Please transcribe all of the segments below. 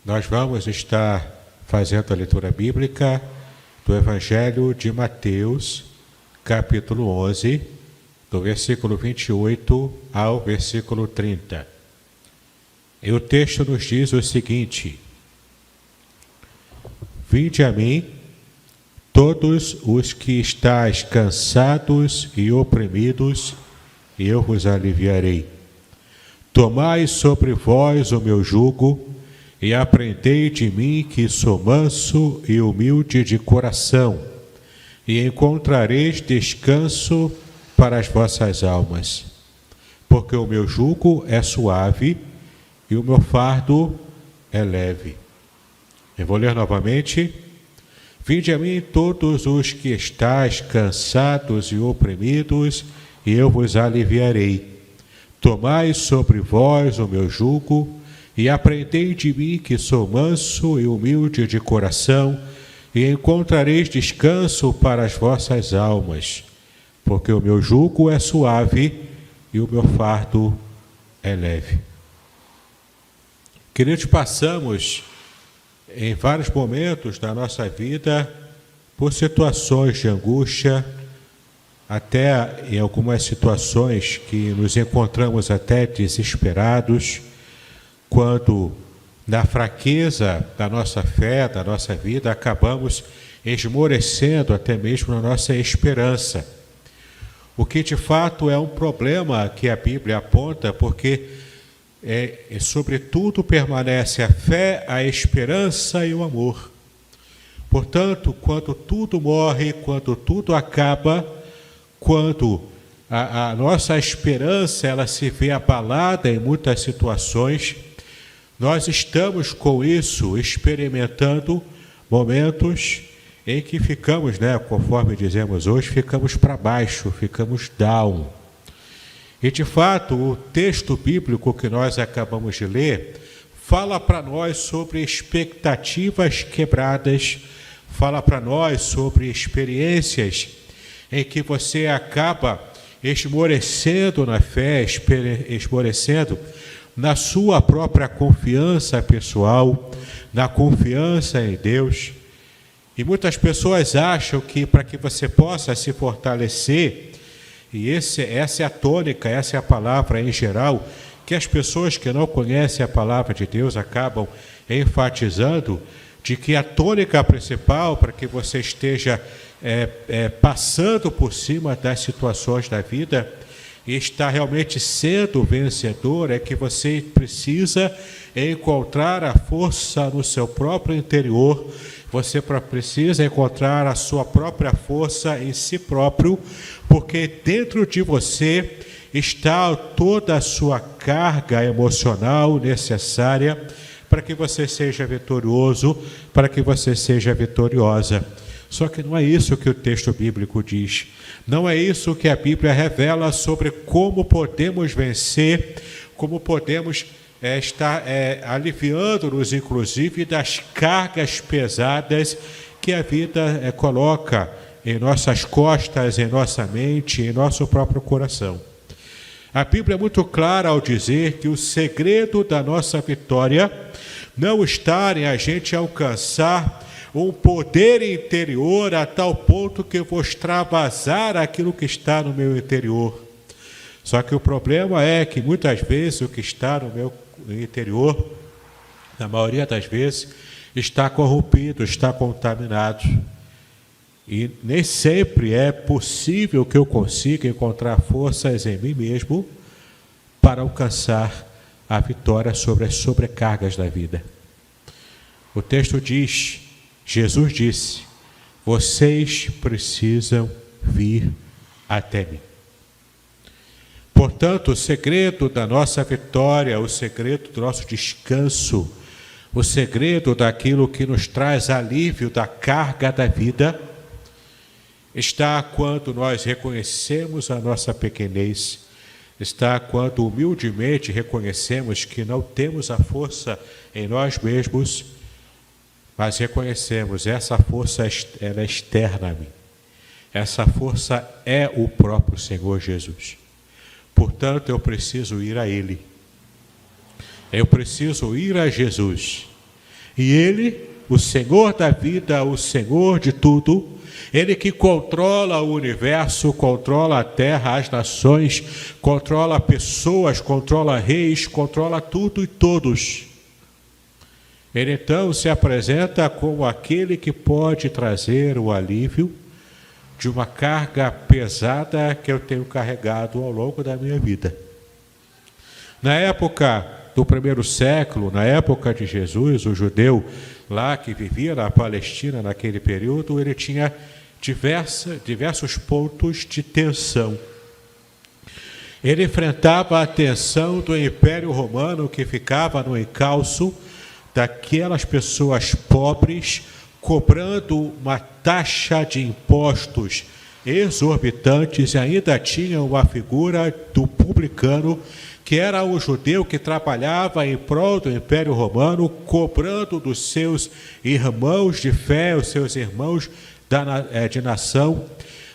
Nós vamos estar fazendo a leitura bíblica do Evangelho de Mateus, capítulo 11, do versículo 28 ao versículo 30. E o texto nos diz o seguinte: Vinde a mim, todos os que estáis cansados e oprimidos, e eu vos aliviarei. Tomai sobre vós o meu jugo, e aprendei de mim, que sou manso e humilde de coração, e encontrareis descanso para as vossas almas. Porque o meu jugo é suave e o meu fardo é leve. Eu vou ler novamente. Vinde a mim todos os que estáis cansados e oprimidos, e eu vos aliviarei. Tomai sobre vós o meu jugo, e aprendei de mim, que sou manso e humilde de coração, e encontrareis descanso para as vossas almas, porque o meu jugo é suave e o meu fardo é leve. Queridos, passamos em vários momentos da nossa vida por situações de angústia, até em algumas situações que nos encontramos até desesperados, quando na fraqueza da nossa fé, da nossa vida, acabamos esmorecendo até mesmo na nossa esperança. O que de fato é um problema que a Bíblia aponta, porque sobretudo permanece a fé, a esperança e o amor. Portanto, quando tudo morre, quando tudo acaba, quando a nossa esperança ela se vê abalada em muitas situações, nós estamos com isso experimentando momentos em que ficamos, conforme dizemos hoje, ficamos para baixo, ficamos down. E de fato, o texto bíblico que nós acabamos de ler fala para nós sobre expectativas quebradas, fala para nós sobre experiências em que você acaba esmorecendo na fé, esmorecendo na sua própria confiança pessoal, na confiança em Deus. E muitas pessoas acham que para que você possa se fortalecer, e essa é a tônica, essa é a palavra em geral, que as pessoas que não conhecem a palavra de Deus acabam enfatizando, de que a tônica principal para que você esteja passando por cima das situações da vida e está realmente sendo vencedor, é que você precisa encontrar a força no seu próprio interior, você precisa encontrar a sua própria força em si próprio, porque dentro de você está toda a sua carga emocional necessária para que você seja vitorioso, para que você seja vitoriosa. Só que não é isso que o texto bíblico diz. Não é isso que a Bíblia revela sobre como podemos vencer, como podemos estar aliviando-nos, inclusive, das cargas pesadas que a vida coloca em nossas costas, em nossa mente, em nosso próprio coração. A Bíblia é muito clara ao dizer que o segredo da nossa vitória não está em a gente alcançar um poder interior a tal ponto que eu vou extravasar aquilo que está no meu interior. Só que o problema é que muitas vezes o que está no meu interior, na maioria das vezes, está corrompido, está contaminado. E nem sempre é possível que eu consiga encontrar forças em mim mesmo para alcançar a vitória sobre as sobrecargas da vida. O texto diz, Jesus disse, vocês precisam vir até mim. Portanto, o segredo da nossa vitória, o segredo do nosso descanso, o segredo daquilo que nos traz alívio da carga da vida, está quando nós reconhecemos a nossa pequenez, está quando humildemente reconhecemos que não temos a força em nós mesmos, mas reconhecemos essa força ela é externa a mim. Essa força é o próprio Senhor Jesus. Portanto, eu preciso ir a Ele. Eu preciso ir a Jesus. E ele, o Senhor da vida, o Senhor de tudo, ele que controla o universo, controla a terra, as nações, controla pessoas, controla reis, controla tudo e todos. Ele então se apresenta como aquele que pode trazer o alívio de uma carga pesada que eu tenho carregado ao longo da minha vida. Na época do primeiro século, na época de Jesus, o judeu lá que vivia na Palestina naquele período, ele tinha diversos pontos de tensão. Ele enfrentava a tensão do Império Romano que ficava no encalço daquelas pessoas pobres, cobrando uma taxa de impostos exorbitantes, e ainda tinha uma figura do publicano, que era o judeu que trabalhava em prol do Império Romano, cobrando dos seus irmãos de fé, os seus irmãos de nação,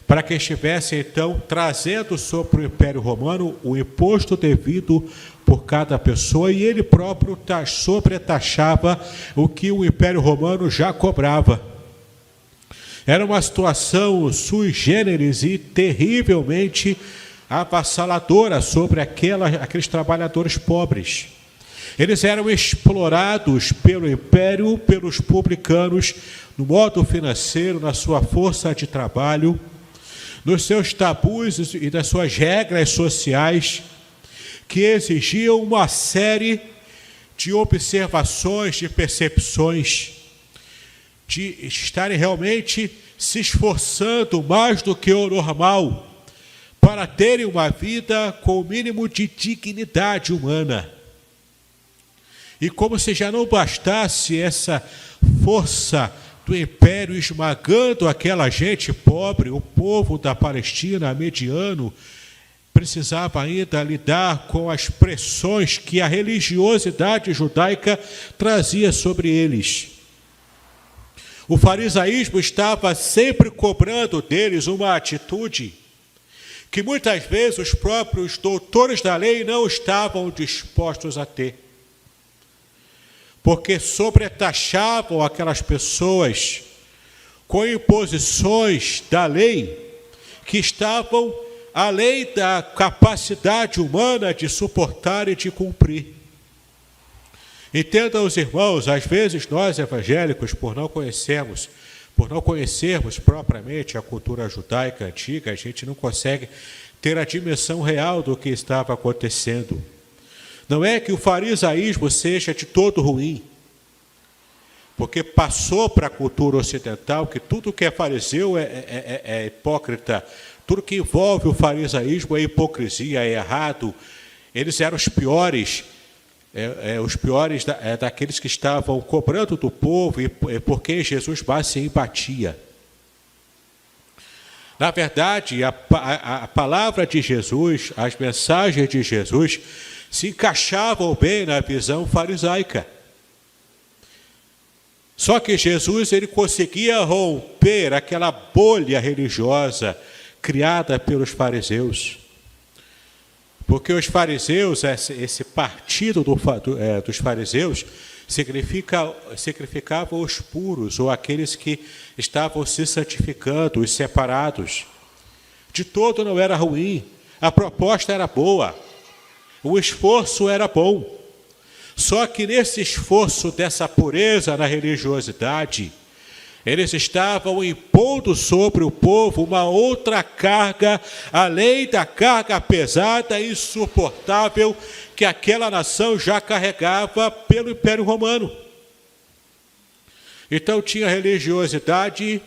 para que estivesse então trazendo sobre o Império Romano o imposto devido por cada pessoa, e ele próprio sobretaxava o que o Império Romano já cobrava. Era uma situação sui generis e terrivelmente avassaladora sobre aqueles trabalhadores pobres. Eles eram explorados pelo império, pelos publicanos, no modo financeiro, na sua força de trabalho, nos seus tabus e nas suas regras sociais, que exigiam uma série de observações, de percepções, de estarem realmente se esforçando mais do que o normal para terem uma vida com o mínimo de dignidade humana. E como se já não bastasse essa força do império esmagando aquela gente pobre, o povo da Palestina, mediano, precisava ainda lidar com as pressões que a religiosidade judaica trazia sobre eles. O farisaísmo estava sempre cobrando deles uma atitude que muitas vezes os próprios doutores da lei não estavam dispostos a ter, porque sobretaxavam aquelas pessoas com imposições da lei que estavam além da capacidade humana de suportar e de cumprir. Entendam os irmãos, às vezes nós evangélicos, por não conhecermos propriamente a cultura judaica antiga, a gente não consegue ter a dimensão real do que estava acontecendo. Não é que o farisaísmo seja de todo ruim, porque passou para a cultura ocidental que tudo que é fariseu é hipócrita, tudo que envolve o farisaísmo é hipocrisia, é errado. Eles eram os piores daqueles que estavam cobrando do povo e por quem Jesus mais se embatia. Na verdade, a palavra de Jesus, as mensagens de Jesus, se encaixavam bem na visão farisaica. Só que Jesus ele conseguia romper aquela bolha religiosa criada pelos fariseus. Porque os fariseus, esse partido dos fariseus, significava os puros, ou aqueles que estavam se santificando, os separados. De todo não era ruim, a proposta era boa, o esforço era bom. Só que nesse esforço dessa pureza na religiosidade, eles estavam impondo sobre o povo uma outra carga, além da carga pesada e insuportável que aquela nação já carregava pelo Império Romano. Então tinha a religiosidade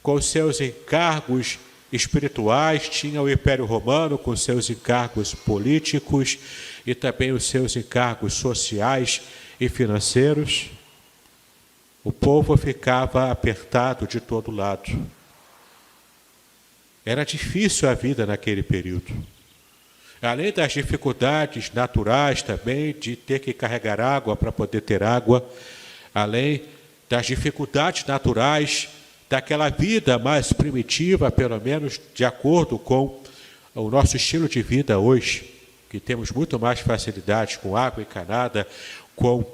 com seus encargos espirituais, tinha o Império Romano com seus encargos políticos e também os seus encargos sociais e financeiros. O povo ficava apertado de todo lado. Era difícil a vida naquele período. Além das dificuldades naturais também, de ter que carregar água para poder ter água, além das dificuldades naturais daquela vida mais primitiva, pelo menos de acordo com o nosso estilo de vida hoje, que temos muito mais facilidade com água encanada, com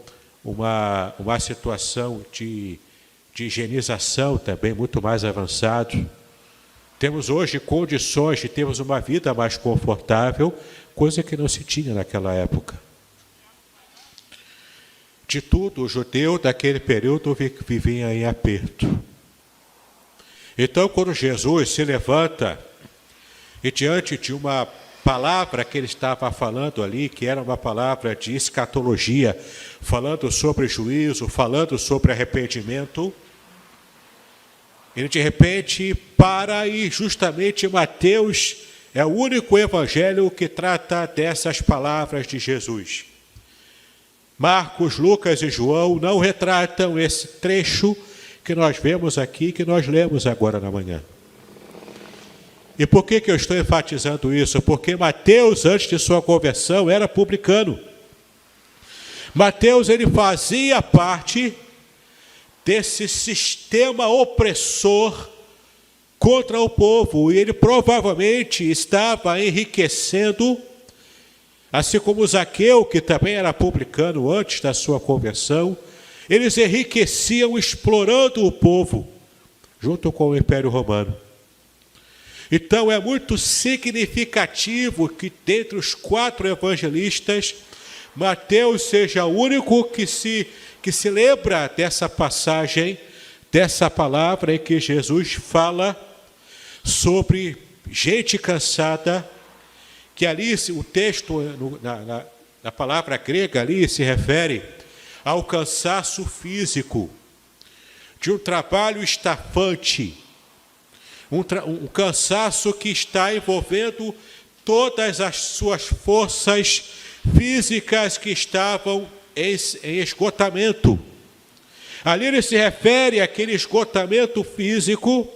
uma situação de higienização também muito mais avançado. Temos hoje condições de termos uma vida mais confortável, coisa que não se tinha naquela época. De tudo, o judeu daquele período vivia em aperto. Então, quando Jesus se levanta e diante de uma palavra que ele estava falando ali, que era uma palavra de escatologia, falando sobre juízo, falando sobre arrependimento, ele de repente para e justamente Mateus é o único evangelho que trata dessas palavras de Jesus. Marcos, Lucas e João não retratam esse trecho que nós vemos aqui, que nós lemos agora na manhã. E por que eu estou enfatizando isso? Porque Mateus, antes de sua conversão, era publicano. Mateus, ele fazia parte desse sistema opressor contra o povo, e ele provavelmente estava enriquecendo, assim como Zaqueu, que também era publicano antes da sua conversão, eles enriqueciam explorando o povo, junto com o Império Romano. Então é muito significativo que dentre os 4 evangelistas, Mateus seja o único que se lembra dessa passagem, dessa palavra em que Jesus fala sobre gente cansada, que ali o texto, na palavra grega ali, se refere ao cansaço físico, de um trabalho estafante, um cansaço que está envolvendo todas as suas forças físicas que estavam em esgotamento. Ali ele se refere àquele esgotamento físico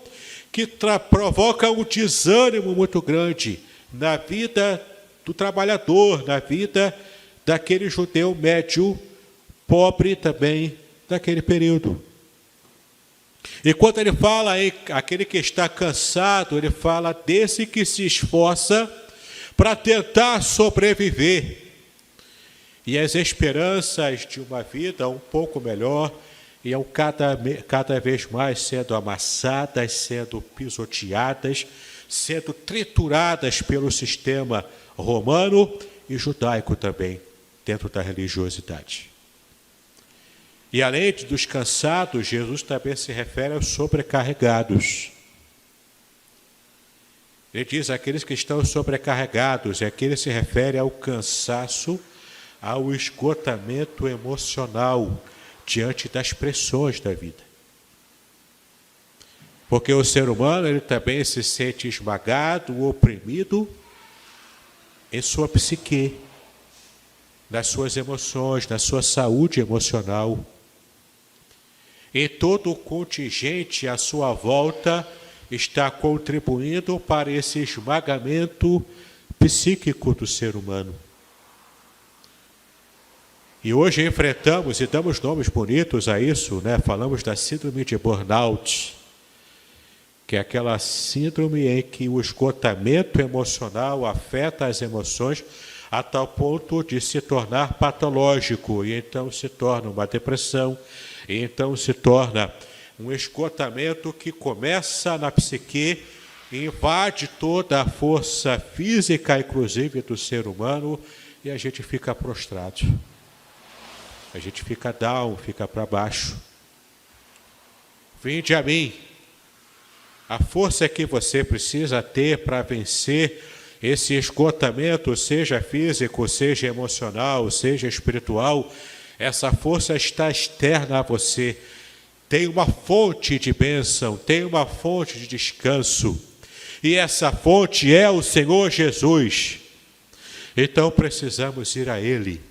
que provoca um desânimo muito grande na vida do trabalhador, na vida daquele judeu médio, pobre também, daquele período. E quando ele fala em aquele que está cansado, ele fala desse que se esforça para tentar sobreviver. E as esperanças de uma vida um pouco melhor iam cada vez mais sendo amassadas, sendo pisoteadas, sendo trituradas pelo sistema romano e judaico também, dentro da religiosidade. E além dos cansados, Jesus também se refere aos sobrecarregados. Ele diz aqueles que estão sobrecarregados, e aqui ele se refere ao cansaço, ao esgotamento emocional diante das pressões da vida. Porque o ser humano ele também se sente esmagado, oprimido em sua psique, nas suas emoções, na sua saúde emocional. E todo o contingente à sua volta está contribuindo para esse esmagamento psíquico do ser humano. E hoje enfrentamos e damos nomes bonitos a isso, né? Falamos da síndrome de burnout, que é aquela síndrome em que o esgotamento emocional afeta as emoções a tal ponto de se tornar patológico, e então se torna uma depressão, e então se torna um esgotamento que começa na psique e invade toda a força física, inclusive do ser humano, e a gente fica prostrado. A gente fica down, fica para baixo. Vinde a mim. A força que você precisa ter para vencer esse esgotamento, seja físico, seja emocional, seja espiritual, essa força está externa a você. Tem uma fonte de bênção, tem uma fonte de descanso. E essa fonte é o Senhor Jesus. Então precisamos ir a Ele.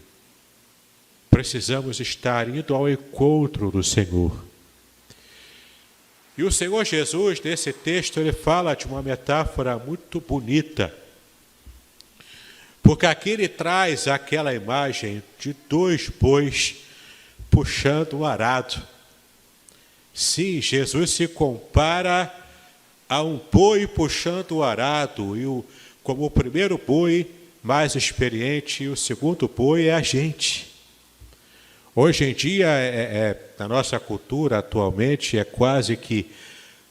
Precisamos estar indo ao encontro do Senhor. E o Senhor Jesus, nesse texto, ele fala de uma metáfora muito bonita. Porque aqui ele traz aquela imagem de 2 bois puxando um arado. Sim, Jesus se compara a um boi puxando o arado, como o primeiro boi mais experiente, e o segundo boi é a gente. Hoje em dia, na nossa cultura atualmente, é quase que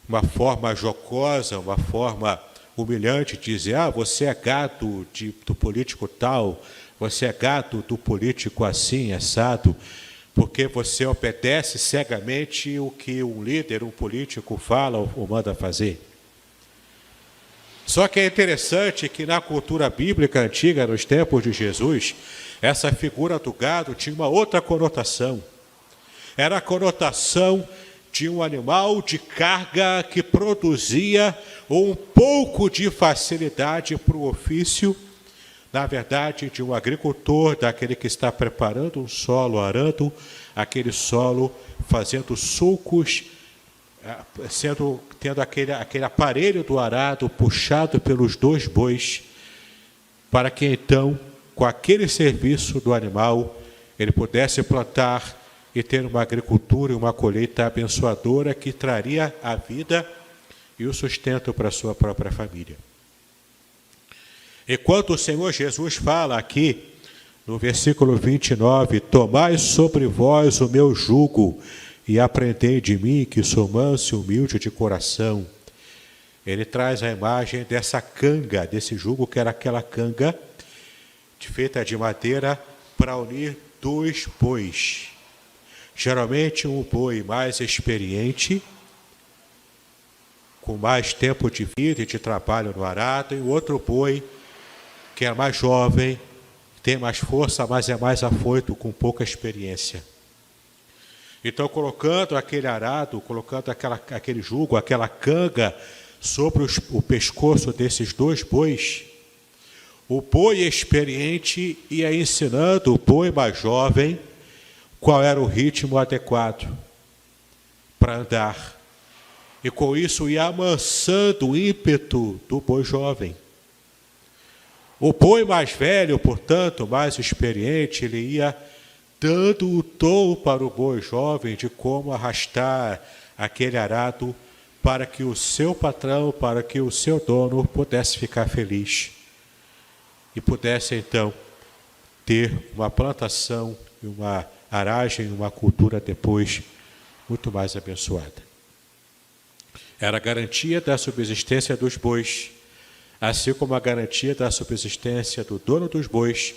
uma forma jocosa, uma forma humilhante de dizer: você é gado do político tal, você é gado do político assim, assado, porque você obedece cegamente o que um líder, um político fala ou manda fazer. Só que é interessante que na cultura bíblica antiga, nos tempos de Jesus, essa figura do gado tinha uma outra conotação. Era a conotação de um animal de carga que produzia um pouco de facilidade para o ofício, na verdade, de um agricultor, daquele que está preparando um solo, arando aquele solo, fazendo sulcos, tendo aquele aparelho do arado puxado pelos 2 bois, para que então, com aquele serviço do animal, ele pudesse plantar e ter uma agricultura e uma colheita abençoadora que traria a vida e o sustento para a sua própria família. Enquanto o Senhor Jesus fala aqui, no versículo 29, tomai sobre vós o meu jugo e aprendei de mim, que sou manso e humilde de coração. Ele traz a imagem dessa canga, desse jugo que era aquela canga feita de madeira para unir 2 bois. Geralmente um boi mais experiente, com mais tempo de vida e de trabalho no arado, e o outro boi que é mais jovem, tem mais força, mas é mais afoito, com pouca experiência. Então, colocando aquele arado, colocando aquele jugo, aquela canga sobre o pescoço desses 2 bois, o boi experiente ia ensinando o boi mais jovem qual era o ritmo adequado para andar. E com isso ia amansando o ímpeto do boi jovem. O boi mais velho, portanto, mais experiente, ele ia dando o tom para o boi jovem de como arrastar aquele arado para que o seu patrão, para que o seu dono pudesse ficar feliz e pudesse então ter uma plantação e uma aragem, uma cultura depois muito mais abençoada. Era a garantia da subsistência dos bois, assim como a garantia da subsistência do dono dos bois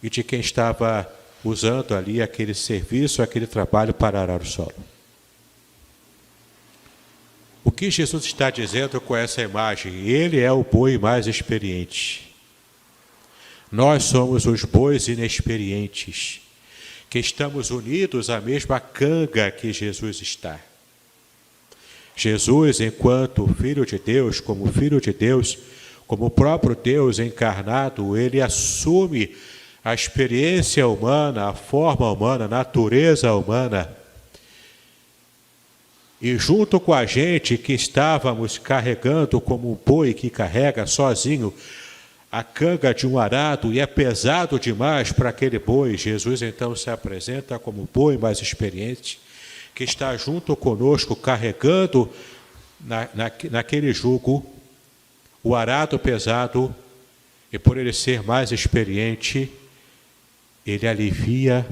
e de quem estava usando ali aquele serviço, aquele trabalho para arar o solo. O que Jesus está dizendo com essa imagem? Ele é o boi mais experiente. Nós somos os bois inexperientes, que estamos unidos à mesma canga que Jesus está. Jesus, enquanto Filho de Deus, como o próprio Deus encarnado, ele assume a experiência humana, a forma humana, a natureza humana. E junto com a gente que estávamos carregando como um boi que carrega sozinho a canga de um arado e é pesado demais para aquele boi, Jesus então se apresenta como o boi mais experiente, que está junto conosco carregando naquele jugo o arado pesado, e por ele ser mais experiente, ele alivia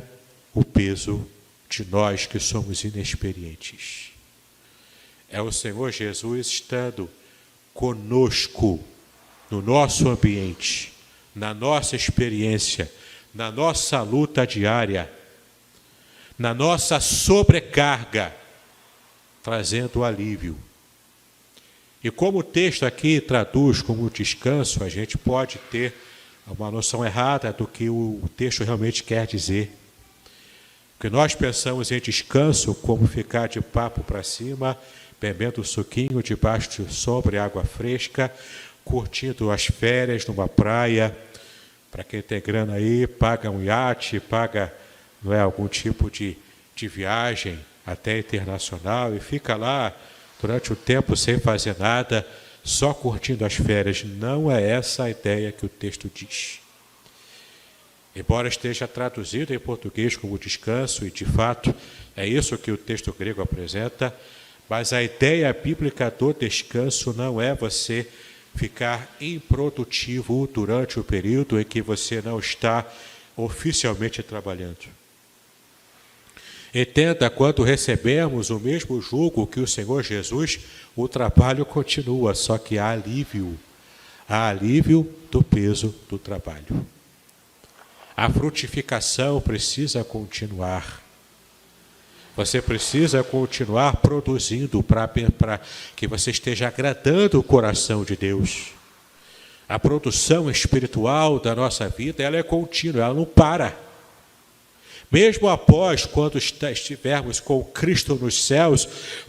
o peso de nós que somos inexperientes. É o Senhor Jesus estando conosco no nosso ambiente, na nossa experiência, na nossa luta diária, na nossa sobrecarga, trazendo alívio. E como o texto aqui traduz como descanso, a gente pode ter uma noção errada do que o texto realmente quer dizer. Porque nós pensamos em descanso como ficar de papo para cima, bebendo suquinho debaixo de sobre água fresca, curtindo as férias numa praia. Para quem tem grana aí, paga um iate, paga algum tipo de viagem até internacional e fica lá durante o tempo sem fazer nada, só curtindo as férias. Não é essa a ideia que o texto diz. Embora esteja traduzido em português como descanso, e de fato é isso que o texto grego apresenta, mas a ideia bíblica do descanso não é você ficar improdutivo durante o período em que você não está oficialmente trabalhando. Entenda, quando recebemos o mesmo jugo que o Senhor Jesus, o trabalho continua, só que há alívio. Há alívio do peso do trabalho. A frutificação precisa continuar. Você precisa continuar produzindo para que você esteja agradando o coração de Deus. A produção espiritual da nossa vida, ela é contínua, ela não para. Mesmo após, quando estivermos com Cristo nos céus,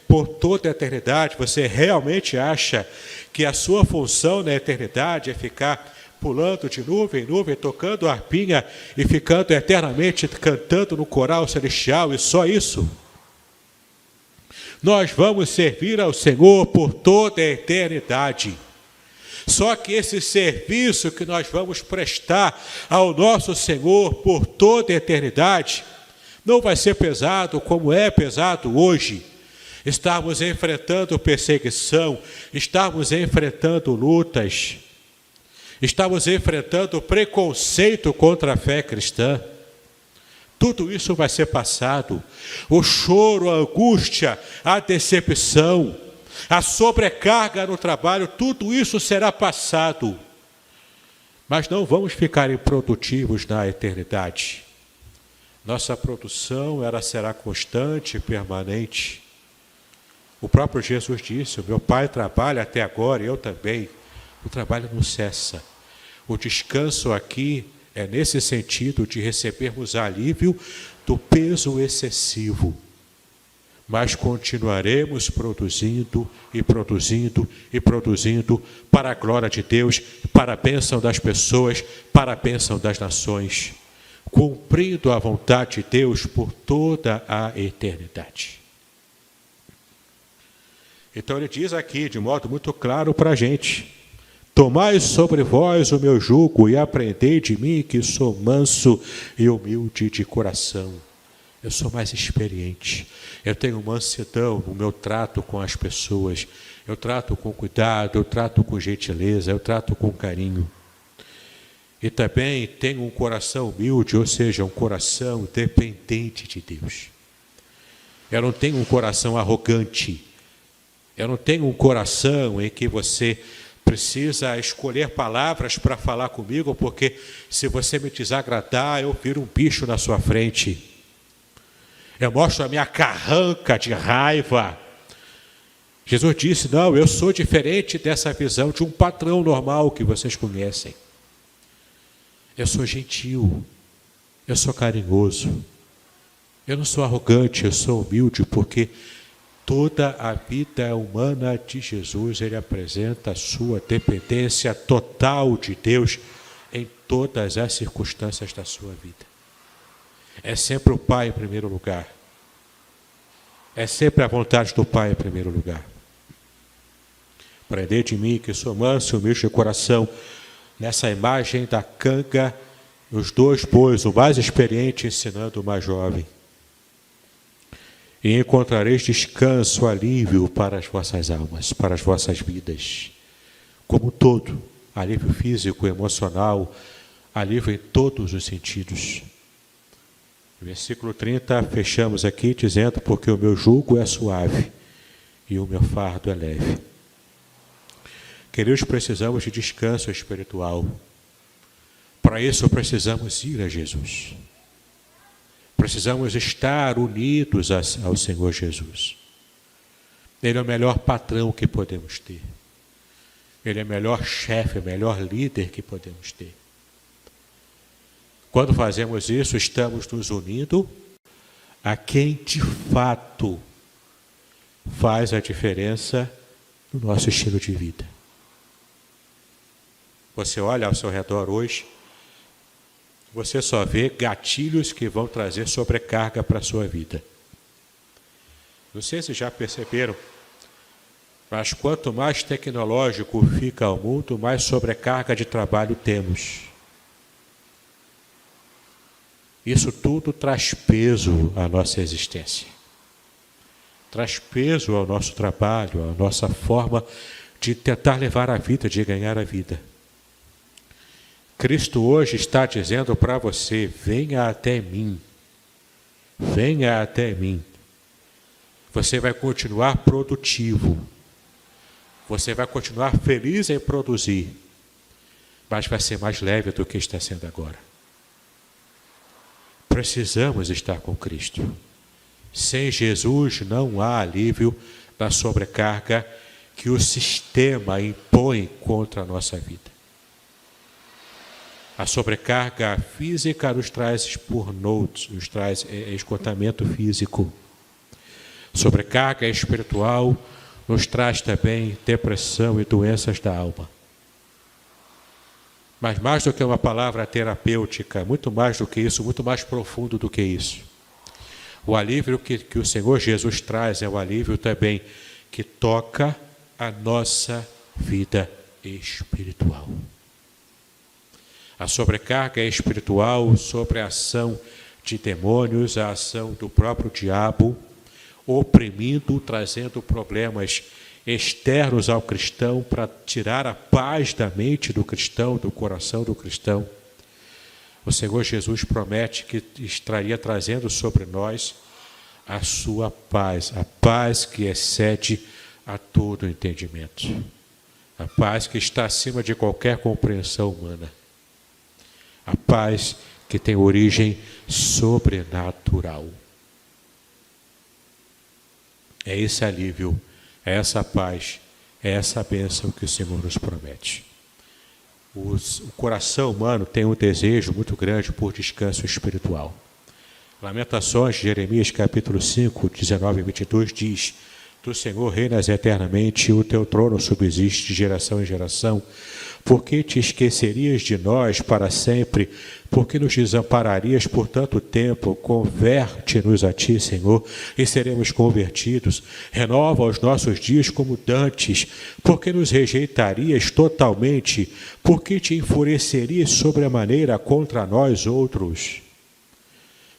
por toda a eternidade, você realmente acha que a sua função na eternidade é ficar pulando de nuvem em nuvem, tocando a harpinha e ficando eternamente cantando no coral celestial, e só isso? Nós vamos servir ao Senhor por toda a eternidade. Só que esse serviço que nós vamos prestar ao nosso Senhor por toda a eternidade não vai ser pesado como é pesado hoje. Estamos enfrentando perseguição, estamos enfrentando lutas, estamos enfrentando preconceito contra a fé cristã. Tudo isso vai ser passado. O choro, a angústia, a decepção, a sobrecarga no trabalho, tudo isso será passado. Mas não vamos ficar improdutivos na eternidade. Nossa produção, ela será constante e permanente. O próprio Jesus disse: o meu Pai trabalha até agora e eu também. O trabalho não cessa. O descanso aqui é nesse sentido de recebermos alívio do peso excessivo. Mas continuaremos produzindo e produzindo e produzindo para a glória de Deus, para a bênção das pessoas, para a bênção das nações, cumprindo a vontade de Deus por toda a eternidade. Então ele diz aqui de modo muito claro para a gente: tomai sobre vós o meu jugo e aprendei de mim, que sou manso e humilde de coração. Eu sou mais experiente, eu tenho mansidão no meu trato com as pessoas, eu trato com cuidado, eu trato com gentileza, eu trato com carinho. E também tenho um coração humilde, ou seja, um coração dependente de Deus. Eu não tenho um coração arrogante, eu não tenho um coração em que você precisa escolher palavras para falar comigo, porque se você me desagradar, eu viro um bicho na sua frente. Eu mostro a minha carranca de raiva. Jesus disse: não, eu sou diferente dessa visão de um patrão normal que vocês conhecem. Eu sou gentil, eu sou carinhoso, eu não sou arrogante, eu sou humilde, porque toda a vida humana de Jesus, ele apresenta a sua dependência total de Deus em todas as circunstâncias da sua vida. É sempre o Pai em primeiro lugar. É sempre a vontade do Pai em primeiro lugar. Aprendei de mim, que sou manso e humilde de coração. Nessa imagem da canga, os dois bois, o mais experiente ensinando o mais jovem. E encontrareis descanso, alívio para as vossas almas, para as vossas vidas. Como um todo, alívio físico, emocional, alívio em todos os sentidos. Versículo 30, fechamos aqui dizendo: porque o meu jugo é suave e o meu fardo é leve. Queridos, precisamos de descanso espiritual. Para isso precisamos ir a Jesus. Precisamos estar unidos ao Senhor Jesus. Ele é o melhor patrão que podemos ter. Ele é o melhor chefe, o melhor líder que podemos ter. Quando fazemos isso, estamos nos unindo a quem de fato faz a diferença no nosso estilo de vida. Você olha ao seu redor hoje, você só vê gatilhos que vão trazer sobrecarga para a sua vida. Não sei se já perceberam, mas quanto mais tecnológico fica o mundo, mais sobrecarga de trabalho temos. Isso tudo traz peso à nossa existência. Traz peso ao nosso trabalho, à nossa forma de tentar levar a vida, de ganhar a vida. Cristo hoje está dizendo para você: venha até mim. venha até mim. Você vai continuar produtivo. Você vai continuar feliz em produzir. Mas vai ser mais leve do que está sendo agora. Precisamos estar com Cristo. Sem Jesus não há alívio da sobrecarga que o sistema impõe contra a nossa vida. A sobrecarga física nos traz burnout, nos traz esgotamento físico. Sobrecarga espiritual nos traz também depressão e doenças da alma. Mas mais do que uma palavra terapêutica, muito mais do que isso, muito mais profundo do que isso. O alívio que o Senhor Jesus traz é o alívio também que toca a nossa vida espiritual. A sobrecarga espiritual sobre a ação de demônios, a ação do próprio diabo, oprimindo, trazendo problemas externos ao cristão para tirar a paz da mente do cristão, do coração do cristão. O Senhor Jesus promete que estaria trazendo sobre nós a sua paz, a paz que excede a todo entendimento, a paz que está acima de qualquer compreensão humana, a paz que tem origem sobrenatural. É esse alívio, é essa paz, é essa bênção que o Senhor nos promete. O coração humano tem um desejo muito grande por descanso espiritual. Lamentações de Jeremias, capítulo 5, 19 e 22, diz: Tu, Senhor, reinas eternamente, e o teu trono subsiste de geração em geração. Por que te esquecerias de nós para sempre? Por que nos desampararias por tanto tempo? Converte-nos a ti, Senhor, e seremos convertidos. Renova os nossos dias como dantes. Por que nos rejeitarias totalmente? Por que te enfurecerias sobremaneira contra nós outros?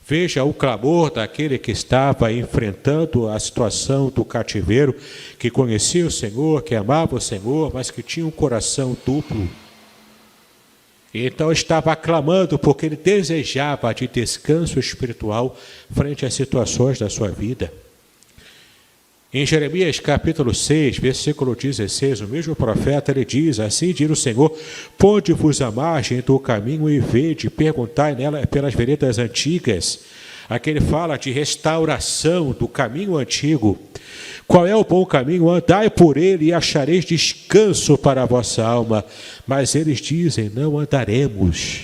Veja o clamor daquele que estava enfrentando a situação do cativeiro, que conhecia o Senhor, que amava o Senhor, mas que tinha um coração duplo. E então estava clamando porque ele desejava de descanso espiritual frente às situações da sua vida. Em Jeremias capítulo 6, versículo 16, o mesmo profeta, ele diz: Assim diz o Senhor, ponde-vos à margem do caminho e vede, perguntai nela pelas veredas antigas. Aqui ele fala de restauração do caminho antigo. Qual é o bom caminho? Andai por ele e achareis descanso para a vossa alma. Mas eles dizem, não andaremos.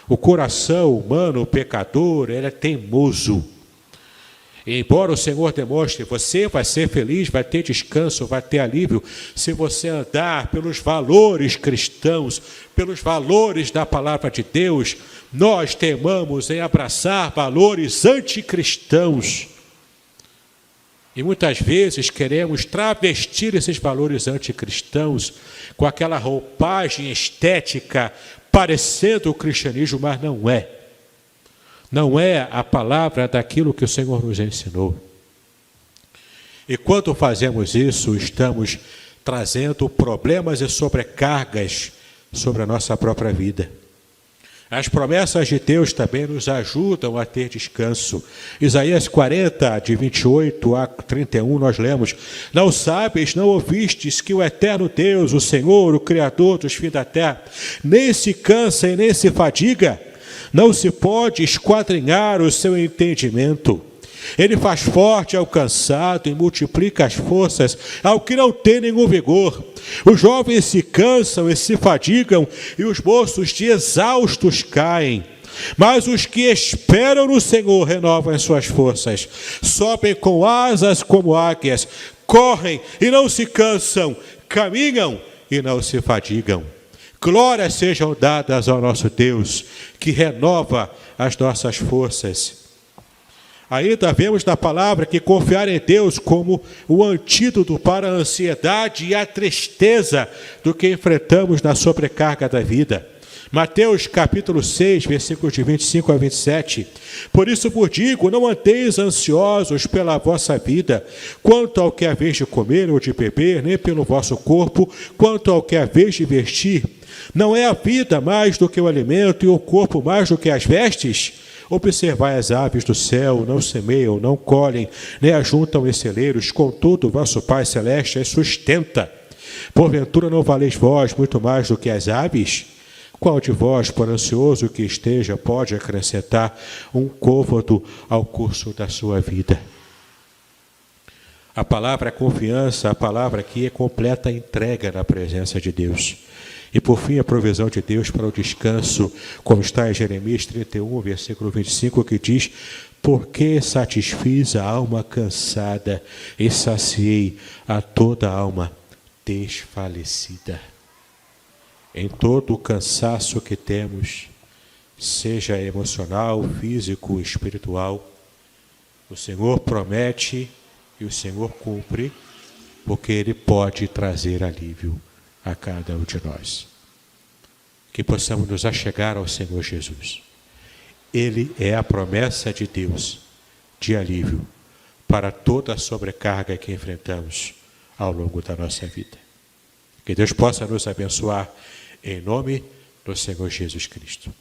O coração humano, o pecador, ele é teimoso. E embora o Senhor demonstre, você vai ser feliz, vai ter descanso, vai ter alívio, se você andar pelos valores cristãos, pelos valores da palavra de Deus, nós teimamos em abraçar valores anticristãos. E muitas vezes queremos travestir esses valores anticristãos com aquela roupagem estética, parecendo o cristianismo, mas não é. Não é a palavra daquilo que o Senhor nos ensinou. E quando fazemos isso, estamos trazendo problemas e sobrecargas sobre a nossa própria vida. As promessas de Deus também nos ajudam a ter descanso. Isaías 40, de 28 a 31, nós lemos: Não sabes, não ouvistes que o eterno Deus, o Senhor, o Criador dos fins da terra, nem se cansa e nem se fadiga? Não se pode esquadrinhar o seu entendimento. Ele faz forte ao cansado e multiplica as forças ao que não tem nenhum vigor. Os jovens se cansam e se fadigam, e os moços de exaustos caem. Mas os que esperam no Senhor renovam as suas forças. Sobem com asas como águias, correm e não se cansam, caminham e não se fadigam. Glórias sejam dadas ao nosso Deus, que renova as nossas forças. Ainda vemos na palavra que confiar em Deus como o antídoto para a ansiedade e a tristeza do que enfrentamos na sobrecarga da vida. Mateus capítulo 6, versículos de 25 a 27. Por isso vos digo, não andeis ansiosos pela vossa vida, quanto ao que haveis de comer ou de beber, nem pelo vosso corpo, quanto ao que haveis de vestir. Não é a vida mais do que o alimento e o corpo mais do que as vestes? Observai as aves do céu, não semeiam, não colhem, nem ajuntam em celeiros, contudo vosso Pai Celeste as sustenta. Porventura não valeis vós muito mais do que as aves? Qual de vós, por ansioso que esteja, pode acrescentar um côvado ao curso da sua vida? A palavra confiança, a palavra aqui é completa entrega na presença de Deus. E por fim, a provisão de Deus para o descanso, como está em Jeremias 31, versículo 25, que diz: porque satisfiz a alma cansada e saciei a toda a alma desfalecida. Em todo o cansaço que temos, seja emocional, físico, espiritual, o Senhor promete e o Senhor cumpre, porque Ele pode trazer alívio a cada um de nós. Que possamos nos achegar ao Senhor Jesus. Ele é a promessa de Deus de alívio para toda a sobrecarga que enfrentamos ao longo da nossa vida. Que Deus possa nos abençoar em nome do Senhor Jesus Cristo.